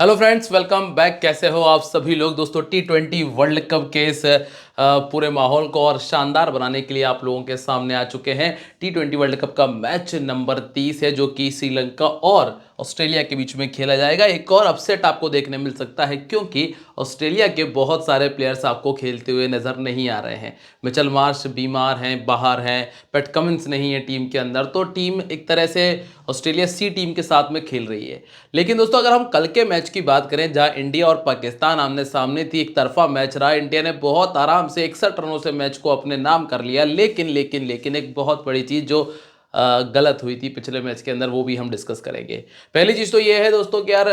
Hello friends, welcome back. कैसे हो आप सभी लोग? दोस्तों, T20 वर्ल्ड कप के इस पूरे माहौल को और शानदार बनाने के लिए आप लोगों के सामने आ चुके हैं। T20 वर्ल्ड कप का मैच नंबर 30 है, जो कि श्रीलंका और ऑस्ट्रेलिया के बीच में खेला जाएगा। एक और अपसेट आपको देखने मिल सकता है, क्योंकि ऑस्ट्रेलिया के बहुत सारे प्लेयर्स आपको खेलते हुए नजर नहीं आ रहे हैं। मिचेल मार्श बीमार हैं, बाहर हैं, पैट कमिंस नहीं है टीम के अंदर, तो टीम एक तरह से ऑस्ट्रेलिया सी टीम के साथ में खेल रही है। लेकिन दोस्तों, अगर हम कल के मैच की बात करें, जहां इंडिया और पाकिस्तान आमने सामने थी, एक तरफा मैच रहा। इंडिया ने बहुत आराम से 61 रनों से मैच को अपने नाम कर लिया। लेकिन लेकिन लेकिन एक बहुत बड़ी चीज जो गलत हुई थी पिछले मैच के अंदर, वो भी हम डिस्कस करेंगे। पहली चीज तो ये है दोस्तों कि यार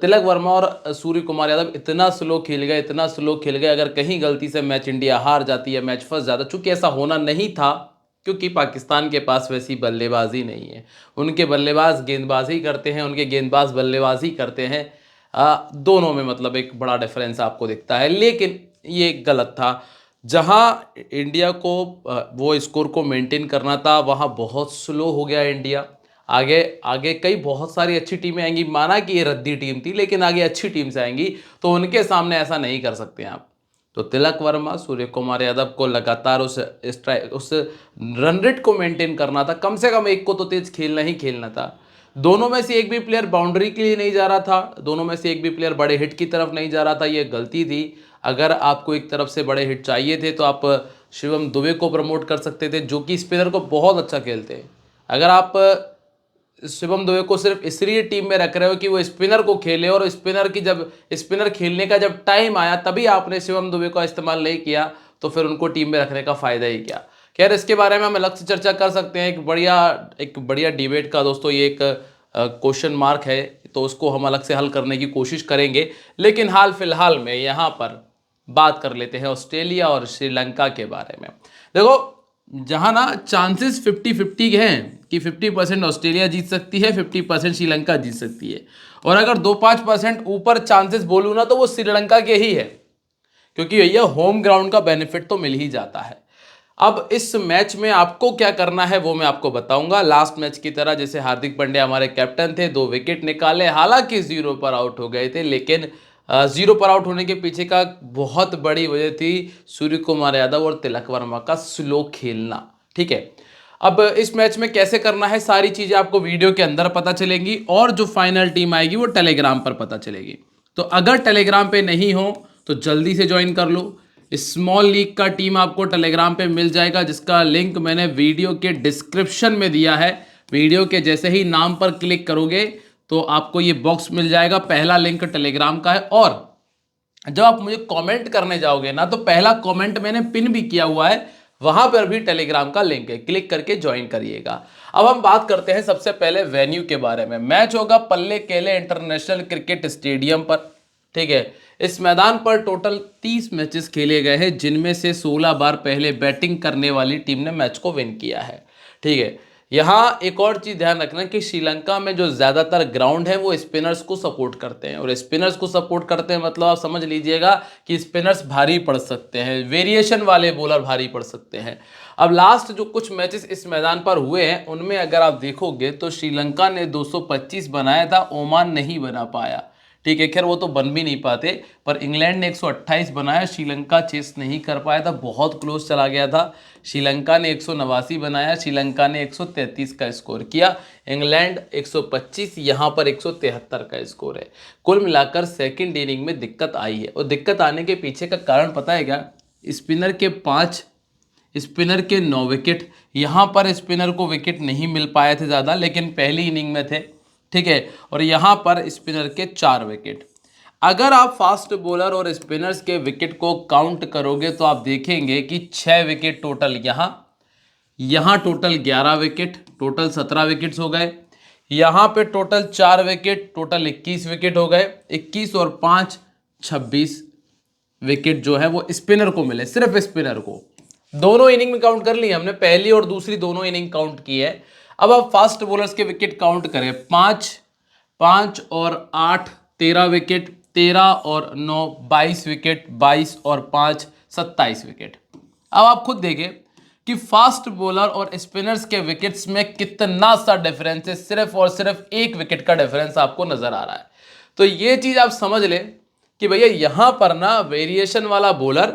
तिलक वर्मा और सूर्य कुमार यादव इतना स्लो खेल गए, इतना स्लो खेल गए। अगर कहीं गलती से मैच इंडिया हार जाती है, मैच फंस जाता, चूंकि ऐसा होना नहीं था, क्योंकि पाकिस्तान के पास वैसी बल्लेबाजी नहीं है। उनके बल्लेबाज गेंदबाजी करते हैं, उनके गेंदबाज बल्लेबाजी करते हैं। दोनों में मतलब एक बड़ा डिफरेंस आपको दिखता है। लेकिन ये गलत था। जहां इंडिया को वो स्कोर को मेंटेन करना था, वहां बहुत स्लो हो गया इंडिया। आगे आगे कई बहुत सारी अच्छी टीमें आएंगी। माना कि ये रद्दी टीम थी, लेकिन आगे अच्छी टीम्स आएंगी, तो उनके सामने ऐसा नहीं कर सकते हैं आप। तो तिलक वर्मा, सूर्य कुमार यादव को लगातार उस रन रेट को मेंटेन करना था। कम से कम एक को तो तेज खेलना ही खेलना था। दोनों में से एक भी प्लेयर बाउंड्री के लिए नहीं जा रहा था, दोनों में से एक भी प्लेयर बड़े हिट की तरफ नहीं जा रहा था। ये गलती थी। अगर आपको एक तरफ से बड़े हिट चाहिए थे, तो आप शिवम दुबे को प्रमोट कर सकते थे, जो कि स्पिनर को बहुत अच्छा खेलते हैं। अगर आप शिवम दुबे को सिर्फ इसलिए टीम में रख रहे हो कि वो स्पिनर को खेले, और स्पिनर खेलने का जब टाइम आया, तभी आपने शिवम दुबे का इस्तेमाल नहीं किया, तो फिर उनको टीम में रखने का फायदा ही क्या। खैर, इसके बारे में हम अलग से चर्चा कर सकते हैं। एक बढ़िया डिबेट का दोस्तों ये एक क्वेश्चन मार्क है, तो उसको हम अलग से हल करने की कोशिश करेंगे। लेकिन हाल फिलहाल में यहाँ पर बात कर लेते हैं ऑस्ट्रेलिया और श्रीलंका के बारे में। देखो, जहां ना चांसेस 50-50 हैं कि 50% ऑस्ट्रेलिया जीत सकती है, 50% श्रीलंका जीत सकती है। और अगर 2-5% ऊपर चांसेस बोलूँ ना, तो वो श्रीलंका के ही है, क्योंकि भैया होम ग्राउंड का बेनिफिट तो मिल ही जाता है। अब इस मैच में आपको क्या करना है वो मैं आपको बताऊंगा। लास्ट मैच की तरह, जैसे हार्दिक पांड्या हमारे कैप्टन थे, 2 विकेट निकाले, हालांकि 0 पर आउट हो गए थे, लेकिन 0 पर आउट होने के पीछे का बहुत बड़ी वजह थी सूर्य कुमार यादव और तिलक वर्मा का स्लो खेलना। ठीक है, अब इस मैच में कैसे करना है, सारी चीजें आपको वीडियो के अंदर पता चलेंगी, और जो फाइनल टीम आएगी वो टेलीग्राम पर पता चलेगी। तो अगर टेलीग्राम पे नहीं हो तो जल्दी से ज्वाइन कर लो। स्मॉल लीग का टीम आपको टेलीग्राम पे मिल जाएगा, जिसका लिंक मैंने वीडियो के डिस्क्रिप्शन में दिया है। वीडियो के जैसे ही नाम पर क्लिक करोगे तो आपको ये बॉक्स मिल जाएगा। पहला लिंक टेलीग्राम का है, और जब आप मुझे कमेंट करने जाओगे ना, तो पहला कमेंट मैंने पिन भी किया हुआ है, वहां पर भी टेलीग्राम का लिंक है, क्लिक करके ज्वाइन करिएगा। अब हम बात करते हैं सबसे पहले वेन्यू के बारे में। मैच होगा पल्ले केले इंटरनेशनल क्रिकेट स्टेडियम पर। ठीक है, इस मैदान पर टोटल 30 मैचेस खेले गए हैं, जिनमें से 16 बार पहले बैटिंग करने वाली टीम ने मैच को विन किया है। ठीक है, यहाँ एक और चीज ध्यान रखना कि श्रीलंका में जो ज्यादातर ग्राउंड है वो स्पिनर्स को सपोर्ट करते हैं, और स्पिनर्स को सपोर्ट करते हैं मतलब आप समझ लीजिएगा कि स्पिनर्स भारी पड़ सकते हैं, वेरिएशन वाले बॉलर भारी पड़ सकते हैं। अब लास्ट जो कुछ मैचेस इस मैदान पर हुए हैं, उनमें अगर आप देखोगे तो श्रीलंका ने 225 बनाया था, ओमान नहीं बना पाया। ठीक है, खैर वो तो बन भी नहीं पाते, पर इंग्लैंड ने 128 बनाया, श्रीलंका चेस नहीं कर पाया था, बहुत क्लोज चला गया था। श्रीलंका ने 189 बनाया, श्रीलंका ने 133 का स्कोर किया, इंग्लैंड 125, यहाँ पर 173 का स्कोर है। कुल मिलाकर सेकंड इनिंग में दिक्कत आई है, और दिक्कत आने के पीछे का कारण पता है क्या? स्पिनर के 5, स्पिनर के 9 विकेट। यहाँ पर स्पिनर को विकेट नहीं मिल पाए थे ज़्यादा, लेकिन पहली इनिंग में थे। ठीक है, और यहाँ पर स्पिनर के 4 विकेट। अगर आप फास्ट बॉलर और स्पिनर्स के विकेट को काउंट करोगे तो आप देखेंगे कि 6 विकेट टोटल यहाँ टोटल 11 विकेट, टोटल 17 विकेट्स हो गए। यहाँ पे टोटल 4 विकेट, टोटल 21 विकेट हो गए। 21 और 5 26 विकेट जो है वो स्पिनर को मिले, सिर्फ स्पिनर को। दोनों इनिंग में काउंट कर ली हमने, पहली और दूसरी दोनों इनिंग काउंट की है। अब आप फास्ट बॉलर्स के विकेट काउंट करें, 5 5 और 8 13 विकेट, 13 और 9 22 विकेट, 22 और 5 27 विकेट। अब आप खुद देखें कि फास्ट बॉलर और स्पिनर्स के विकेट्स में कितना सा डिफरेंस है, सिर्फ और सिर्फ 1 विकेट का डिफरेंस आपको नजर आ रहा है। तो ये चीज आप समझ लें कि भैया यहां पर ना वेरिएशन वाला बॉलर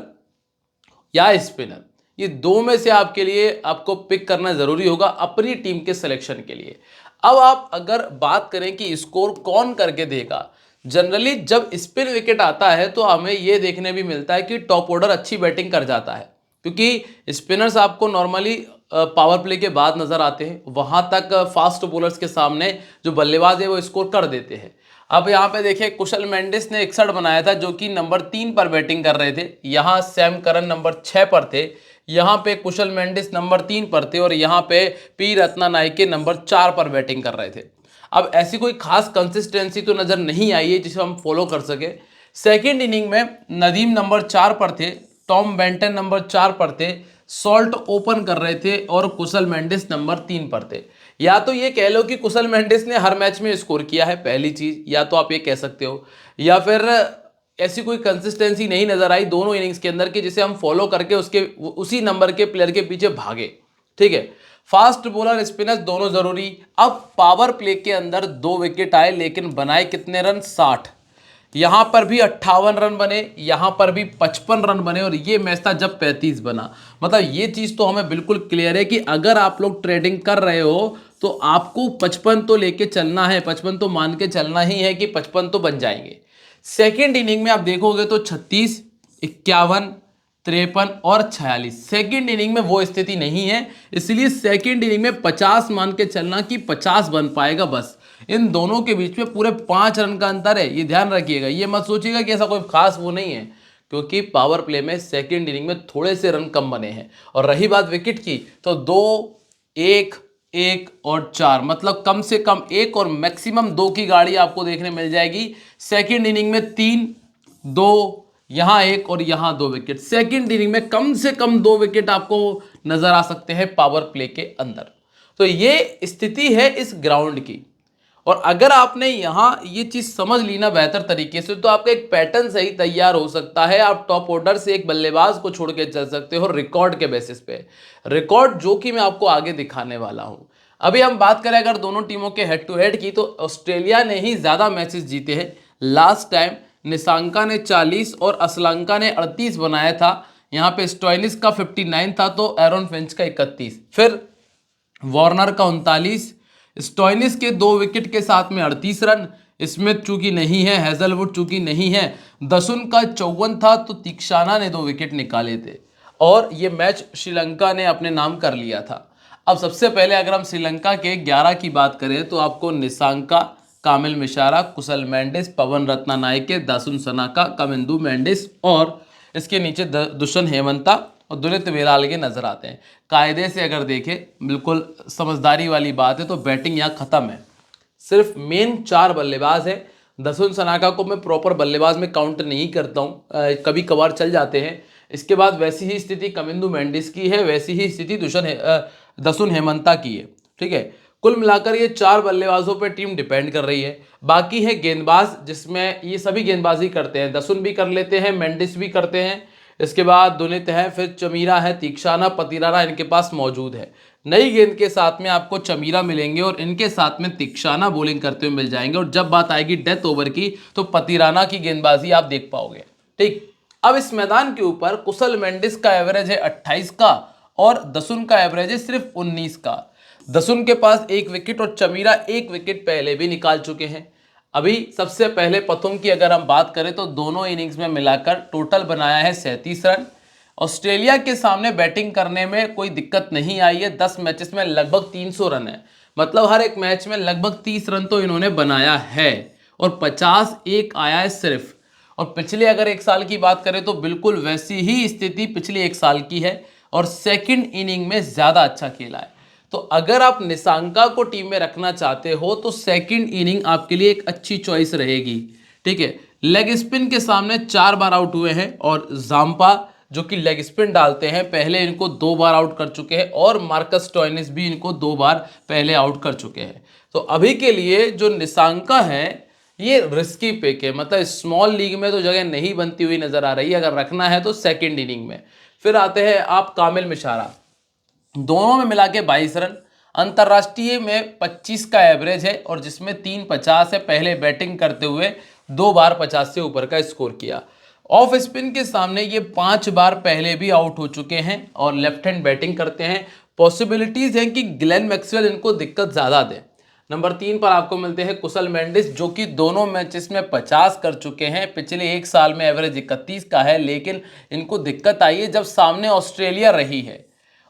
या स्पिनर, ये दो में से आपके लिए आपको पिक करना जरूरी होगा अपनी टीम के सिलेक्शन के लिए। अब आप अगर बात करें कि स्कोर कौन करके देगा, जनरली जब स्पिन विकेट आता है तो हमें यह देखने भी मिलता है कि टॉप ऑर्डर अच्छी बैटिंग कर जाता है, क्योंकि स्पिनर्स आपको नॉर्मली पावर प्ले के बाद नजर आते हैं, वहां तक फास्ट बॉलर्स के सामने जो बल्लेबाज है वो स्कोर कर देते हैं। अब यहाँ पे देखिए कुशल मेंडिस ने 61 बनाया था जो कि नंबर 3 पर बैटिंग कर रहे थे, यहाँ सैम करन नंबर 6 पर थे, यहाँ पे कुशल मेंडिस नंबर 3 पर थे और यहाँ पे पी रत्ना नायके नंबर 4 पर बैटिंग कर रहे थे। अब ऐसी कोई खास कंसिस्टेंसी तो नजर नहीं आई है जिसे हम फॉलो कर सके। सेकेंड इनिंग में नदीम नंबर 4 पर थे, टॉम बेंटन नंबर 4 पर थे, सॉल्ट ओपन कर रहे थे और कुशल मेंडिस नंबर 3 पर थे। या तो ये कह लो कि कुशल मेंडिस ने हर मैच में स्कोर किया है, पहली चीज, या तो आप ये कह सकते हो, या फिर ऐसी कोई कंसिस्टेंसी नहीं नजर आई दोनों इनिंग्स के अंदर कि जिसे हम फॉलो करके उसके उसी नंबर के प्लेयर के पीछे भागे। ठीक है, फास्ट बॉलर स्पिनर्स दोनों जरूरी। अब पावर प्ले के अंदर 2 विकेट आए लेकिन बनाए कितने रन? 60। यहां पर भी 58 रन बने, यहां पर भी 55 रन बने और ये मैच था जब 35 बना। मतलब ये चीज तो हमें बिल्कुल क्लियर है कि अगर आप लोग ट्रेडिंग कर रहे हो तो आपको 55 तो लेके चलना है, 55 तो मान के चलना ही है कि 55 तो बन जाएंगे। सेकेंड इनिंग में आप देखोगे तो 36, 51, 53 और 46। सेकेंड इनिंग में वो स्थिति नहीं है, इसलिए सेकेंड इनिंग में 50 मान के चलना कि 50 बन पाएगा बस। इन दोनों के बीच में पूरे 5 रन का अंतर है, ये ध्यान रखिएगा। ये मत सोचिएगा कि ऐसा कोई खास वो नहीं है, क्योंकि पावर प्ले में सेकेंड इनिंग में थोड़े से रन कम बने हैं। और रही बात विकेट की, तो 2, 1, 1 और 4, मतलब कम से कम 1 और मैक्सिमम 2 की गाड़ी आपको देखने मिल जाएगी। सेकेंड इनिंग में 3, 2, यहां 1 और यहां 2 विकेट। सेकेंड इनिंग में कम से कम 2 विकेट आपको नजर आ सकते हैं पावर प्ले के अंदर। तो ये स्थिति है इस ग्राउंड की। और अगर आपने यहां ये चीज समझ ली ना बेहतर तरीके से, तो आपका एक पैटर्न सही तैयार हो सकता है। आप टॉप ऑर्डर से एक बल्लेबाज को छोड़ के चल सकते हो रिकॉर्ड के बेसिस पे, रिकॉर्ड जो कि मैं आपको आगे दिखाने वाला हूं। अभी हम बात करें अगर दोनों टीमों के हेड टू हेड की, तो ऑस्ट्रेलिया ने ही ज्यादा मैचेस जीते हैं। लास्ट टाइम निशांका ने 40 और असलंका ने 38 बनाया था। यहाँ पे स्टोइनिस का 59 था तो एरन फिंच का 31, फिर वार्नर का 39, स्टोइनिस के 2 विकेट के साथ में 38 रन, स्मिथ चूंकि नहीं है, हेजलवुड चूंकि नहीं है, दसुन का 54 था तो तीक्षाना ने 2 विकेट निकाले थे और ये मैच श्रीलंका ने अपने नाम कर लिया था। अब सबसे पहले अगर हम श्रीलंका के 11 की बात करें तो आपको निशांका, कामिल मिशारा, कुशल मेंडिस, पवन रत्ना नायके, दासुन सनाका, कमिंदु मेंडिस और इसके नीचे दुष्यंत हेमंता और दुलित वेलालगे नजर आते हैं। कायदे से अगर देखें, बिल्कुल समझदारी वाली बात है, तो बैटिंग यहाँ खत्म है। सिर्फ मेन 4 बल्लेबाज हैं। दसुन सनाका को मैं प्रॉपर बल्लेबाज में काउंट नहीं करता हूँ, कभी कभार चल जाते हैं। इसके बाद वैसी ही स्थिति कमिंदु मेंडिस की है, वैसी ही स्थिति दसुन हेमंता की है। ठीक है, कुल मिलाकर ये 4 बल्लेबाजों पर टीम डिपेंड कर रही है। बाकी है गेंदबाज, जिसमें ये सभी गेंदबाजी करते हैं, दसुन भी कर लेते हैं, मेंडिस भी करते हैं, इसके बाद दुनित है, फिर चमीरा है, तीक्षाना, पतिराना इनके पास मौजूद है। नई गेंद के साथ में आपको चमीरा मिलेंगे और इनके साथ में तीक्षाना बॉलिंग करते हुए मिल जाएंगे। और जब बात आएगी डेथ ओवर की तो पतिराना की गेंदबाजी आप देख पाओगे। ठीक, अब इस मैदान के ऊपर कुशल मेंडिस का एवरेज है 28 का और दसुन का एवरेज है सिर्फ 19 का। दसुन के पास 1 विकेट और चमीरा 1 विकेट पहले भी निकाल चुके हैं। अभी सबसे पहले प्रथम की अगर हम बात करें तो दोनों इनिंग्स में मिलाकर टोटल बनाया है 37 रन। ऑस्ट्रेलिया के सामने बैटिंग करने में कोई दिक्कत नहीं आई है। 10 मैचेस में लगभग 300 रन है, मतलब हर एक मैच में लगभग 30 रन तो इन्होंने बनाया है और 50 एक आया है सिर्फ। और पिछले अगर 1 साल की बात करें तो बिल्कुल वैसी ही स्थिति पिछले 1 साल की है और सेकेंड इनिंग में ज्यादा अच्छा खेला है। तो अगर आप निशांका को टीम में रखना चाहते हो तो सेकंड इनिंग आपके लिए एक अच्छी चॉइस रहेगी। ठीक है, लेग स्पिन के सामने 4 बार आउट हुए हैं और जाम्पा जो कि लेग स्पिन डालते हैं पहले इनको 2 बार आउट कर चुके हैं और मार्कस स्टोइनिस भी इनको 2 बार पहले आउट कर चुके हैं। तो अभी के लिए जो निशांका है ये रिस्की पिक है, मतलब स्मॉल लीग में तो जगह नहीं बनती हुई नजर आ रही है। अगर रखना है तो सेकेंड इनिंग में। फिर आते हैं आप कामिल मिशारा, दोनों में मिला के 22 रन। अंतर्राष्ट्रीय में 25 का एवरेज है और जिसमें 350 है। पहले बैटिंग करते हुए 2 बार 50 से ऊपर का स्कोर किया। ऑफ स्पिन के सामने ये 5 बार पहले भी आउट हो चुके हैं और लेफ्ट हैंड बैटिंग करते हैं। पॉसिबिलिटीज हैं कि ग्लेन मैक्सवेल इनको दिक्कत ज़्यादा दे। नंबर 3 पर आपको मिलते हैं कुशल मेंडिस, जो कि दोनों मैचेस में 50 कर चुके हैं। पिछले एक साल में एवरेज 31 का है, लेकिन इनको दिक्कत आई है जब सामने ऑस्ट्रेलिया रही है।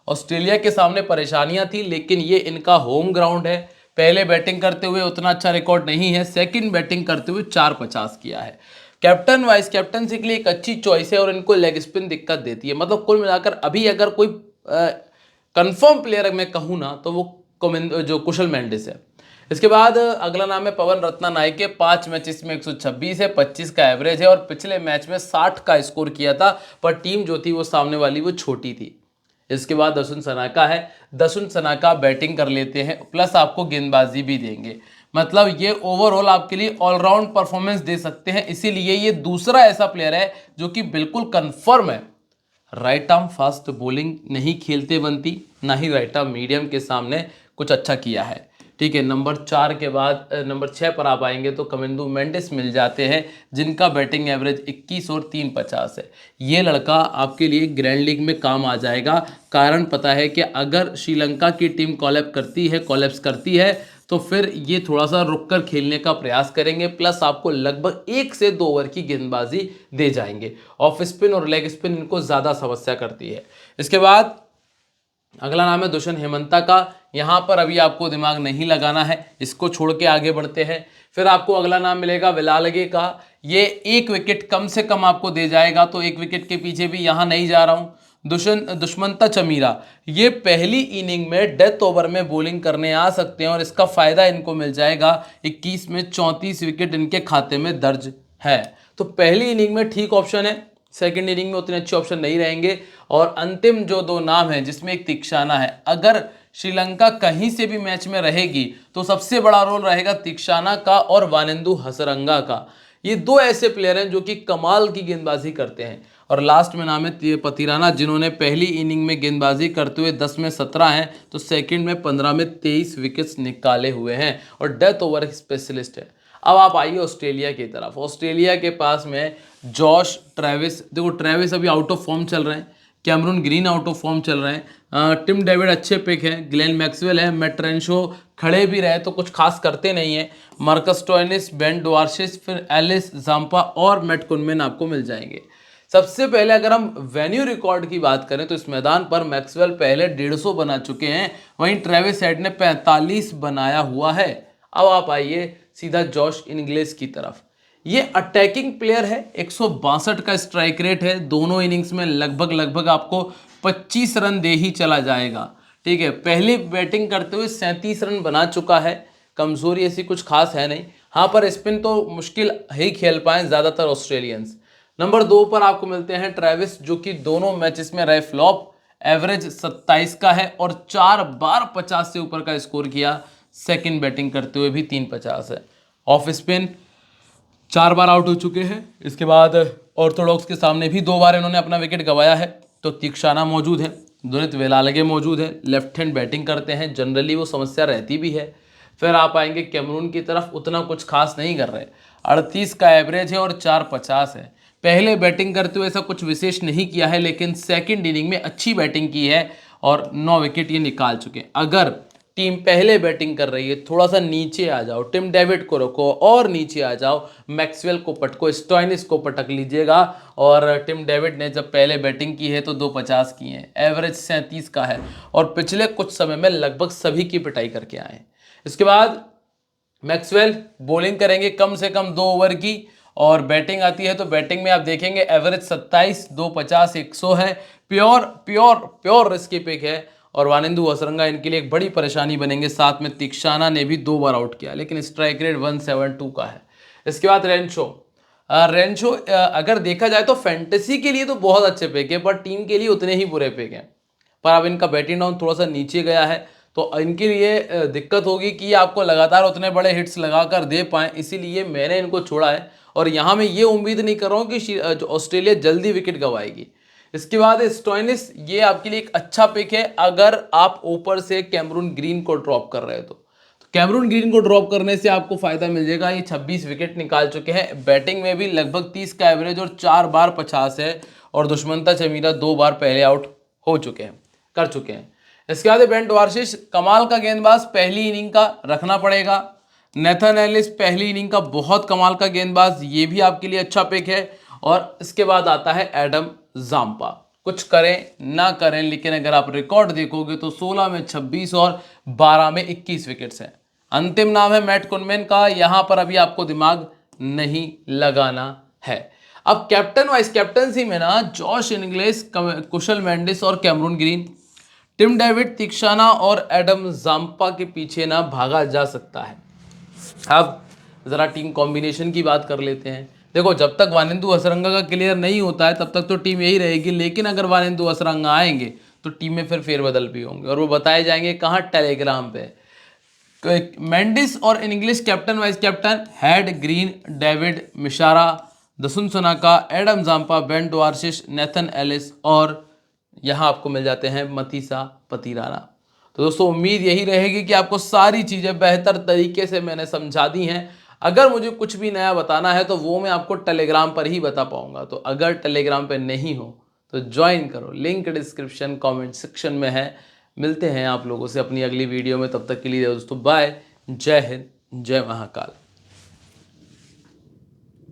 ऑस्ट्रेलिया के सामने परेशानियां थी, लेकिन ये इनका होम ग्राउंड है। पहले बैटिंग करते हुए उतना अच्छा रिकॉर्ड नहीं है, सेकंड बैटिंग करते हुए 450 किया है। कैप्टन वाइस कैप्टनसी के लिए एक अच्छी चॉइस है और इनको लेग स्पिन दिक्कत देती है। मतलब कुल मिलाकर अभी अगर कोई कंफर्म प्लेयर मैं कहूँ ना तो वो जो कुशल मेंडिस है। इसके बाद अगला नाम है पवन रत्ना नायक के। 5 मैचेस में 126 है, 25 का एवरेज है और पिछले मैच में 60 का स्कोर किया था, पर टीम जो थी वो सामने वाली वो छोटी थी। इसके बाद दसुन सनाका है। दसुन सनाका बैटिंग कर लेते हैं प्लस आपको गेंदबाजी भी देंगे। मतलब ये ओवरऑल आपके लिए ऑलराउंड परफॉर्मेंस दे सकते हैं, इसीलिए ये दूसरा ऐसा प्लेयर है जो कि बिल्कुल कंफर्म है। राइट आर्म फास्ट बॉलिंग नहीं खेलते बनती, ना ही राइट आर्म मीडियम के सामने कुछ अच्छा किया है। ठीक है, नंबर 4 के बाद नंबर 6 पर आप आएंगे तो कमिंदु मेंडिस मिल जाते हैं, जिनका बैटिंग एवरेज 21 और 350 है। ये लड़का आपके लिए ग्रैंड लीग में काम आ जाएगा। कारण पता है कि अगर श्रीलंका की टीम कोलैप्स करती है तो फिर ये थोड़ा सा रुक कर खेलने का प्रयास करेंगे, प्लस आपको लगभग 1 से 2 ओवर की गेंदबाजी दे जाएंगे। ऑफ स्पिन और लेग स्पिन इनको ज़्यादा समस्या करती है। इसके बाद अगला नाम है दुष्यंत हेमंता का। यहाँ पर अभी आपको दिमाग नहीं लगाना है, इसको छोड़ के आगे बढ़ते हैं। फिर आपको अगला नाम मिलेगा विलालगे का। ये 1 विकेट कम से कम आपको दे जाएगा, तो 1 विकेट के पीछे भी यहाँ नहीं जा रहा हूँ। दुष्मंता चमीरा, ये पहली इनिंग में डेथ ओवर में बॉलिंग करने आ सकते हैं और इसका फायदा इनको मिल जाएगा। 21 में 34 विकेट इनके खाते में दर्ज है, तो पहली इनिंग में ठीक ऑप्शन है। सेकंड इनिंग में उतने अच्छे ऑप्शन नहीं रहेंगे। और अंतिम जो 2 नाम हैं जिसमें एक तीक्षाना है, अगर श्रीलंका कहीं से भी मैच में रहेगी तो सबसे बड़ा रोल रहेगा तीक्षाना का और वानिंदु हसरंगा का। ये 2 ऐसे प्लेयर हैं जो कि कमाल की गेंदबाजी करते हैं। और लास्ट में नाम है पतिराना, जिन्होंने पहली इनिंग में गेंदबाजी करते हुए 10 में 17 हैं, तो सेकंड में 15 में 23 विकेट्स निकाले हुए हैं और डेथ ओवर स्पेशलिस्ट है। अब आप आइए ऑस्ट्रेलिया की तरफ। ऑस्ट्रेलिया के पास में जॉश ट्रेविस, देखो ट्रेविस अभी आउट ऑफ फॉर्म चल रहे हैं, Cameron Green out of form चल रहे हैं, टिम डेविड अच्छे पिक हैं, ग्लेन मैक्सवेल है, मैट रेंशो खड़े भी रहे तो कुछ खास करते नहीं है, मार्कस स्टोइनिस, बेन डुआर्शिस, फिर एलिस जाम्पा और मैट कुनमेन आपको मिल जाएंगे। सबसे पहले अगर हम वेन्यू रिकॉर्ड की बात करें तो इस मैदान पर मैक्सवेल पहले 150 बना चुके हैं, वहीं ट्रेविस हेड ने 45 बनाया हुआ है। अब आप आइए सीधा जॉश इंग्लिश की तरफ। ये अटैकिंग प्लेयर है, 162 का स्ट्राइक रेट है, दोनों इनिंग्स में लगभग आपको 25 रन दे ही चला जाएगा। ठीक है, पहली बैटिंग करते हुए 37 रन बना चुका है। कमजोरी ऐसी कुछ खास है नहीं, हाँ पर स्पिन तो मुश्किल ही खेल पाए ज़्यादातर ऑस्ट्रेलियंस। नंबर 2 पर आपको मिलते हैं ट्रेविस, जो कि दोनों मैचेस में रहे फ्लॉप। एवरेज 27 का है और 4 बार 50 से ऊपर का स्कोर किया, सेकंड बैटिंग करते हुए भी 350 है। ऑफ स्पिन 4 बार आउट हो चुके हैं। इसके बाद ऑर्थोडॉक्स के सामने भी 2 बार इन्होंने अपना विकेट गंवाया है। तो तीक्षाना मौजूद है, दुनित वेलालगे मौजूद है, लेफ्ट हैंड बैटिंग करते हैं, जनरली वो समस्या रहती भी है। फिर आप आएंगे कैमरून की तरफ, उतना कुछ खास नहीं कर रहे, 38 का एवरेज है और 450 है। पहले बैटिंग करते हुए ऐसा कुछ विशेष नहीं किया है, लेकिन सेकंड इनिंग में अच्छी बैटिंग की है और 9 विकेट ये निकाल चुके हैं। अगर टीम पहले बैटिंग कर रही है, थोड़ा सा नीचे आ जाओ, टिम डेविड को रखो और नीचे आ जाओ, मैक्सवेल को पटको, स्टोइनिस को पटक लीजिएगा। और टिम डेविड ने जब पहले बैटिंग की है तो 250 की है, एवरेज 37 का है और पिछले कुछ समय में लगभग सभी की पिटाई करके आए हैं। इसके बाद मैक्सवेल बॉलिंग करेंगे कम से कम 2 ओवर की, और बैटिंग आती है तो बैटिंग में आप देखेंगे एवरेज 27, 250, 100 है। प्योर रिस्की पिक है और वानिंदु हसरंगा इनके लिए एक बड़ी परेशानी बनेंगे। साथ में तीक्षाना ने भी 2 बार आउट किया, लेकिन स्ट्राइक रेट 172 का है। इसके बाद रेंशो अगर देखा जाए तो फैंटेसी के लिए तो बहुत अच्छे पिक है, पर टीम के लिए उतने ही बुरे पिक हैं। पर अब इनका बैटिंग डाउन थोड़ा सा नीचे गया है तो इनके लिए दिक्कत होगी कि आपको लगातार उतने बड़े हिट्स लगाकर दे पाएँ, इसीलिए मैंने इनको छोड़ा है। और यहाँ मैं ये उम्मीद नहीं कर रहा हूँ कि ऑस्ट्रेलिया जल्दी विकेट गंवाएगी। इसके बाद स्टोइनिस, ये आपके लिए एक अच्छा पिक है अगर आप ऊपर से कैमरून ग्रीन को ड्रॉप कर रहे हो तो कैमरून ग्रीन को ड्रॉप करने से आपको फायदा मिल जाएगा। ये 26 विकेट निकाल चुके हैं, बैटिंग में भी लगभग 30 का एवरेज और 4 बार 50 है, और दुश्मनता चमीरा 2 बार पहले आउट हो चुके हैं, कर चुके हैं। इसके बाद बेन वार्शिश, कमाल का गेंदबाज, पहली इनिंग का रखना पड़ेगा। नेथन एलिस, पहली इनिंग का बहुत कमाल का गेंदबाज, ये भी आपके लिए अच्छा पिक है। और इसके बाद आता है एडम जाम्पा, कुछ करें ना करें लेकिन अगर आप रिकॉर्ड देखोगे तो 16 में 26 और 12 में 21 विकेट्स हैं। अंतिम नाम है मैट कुनमेन का, यहां पर अभी आपको दिमाग नहीं लगाना है। अब कैप्टन वाइस कैप्टनसी में ना जॉश इंग्लिश, कुशल मेंडिस और कैमरून ग्रीन, टिम डेविड, तीक्षाना और एडम जाम्पा के पीछे ना भागा जा सकता है। अब जरा टीम कॉम्बिनेशन की बात कर लेते हैं। देखो, जब तक वानिंदु हसरंगा का क्लियर नहीं होता है तब तक तो टीम यही रहेगी, लेकिन अगर वानिंदु हसरंगा आएंगे तो टीम में फिर फेरबदल भी होंगे और वो बताए जाएंगे कहाँ, टेलीग्राम पे। मेंडिस और English captain vice captain, Head Green, David Mishara, Dasun Shanaka, Adam Zampa, Ben Dwarshuis, Nathan Ellis और यहाँ आपको मिल जाते हैं मतीसा पतिराना। तो दोस्तों उम्मीद यही रहेगी कि आपको सारी चीज़ें बेहतर तरीके से मैंने समझा दी हैं। अगर मुझे कुछ भी नया बताना है तो वो मैं आपको टेलीग्राम पर ही बता पाऊंगा। तो अगर टेलीग्राम पर नहीं हो तो ज्वाइन करो, लिंक डिस्क्रिप्शन कमेंट सेक्शन में है। मिलते हैं आप लोगों से अपनी अगली वीडियो में, तब तक के लिए दोस्तों बाय, जय हिंद, जय महाकाल।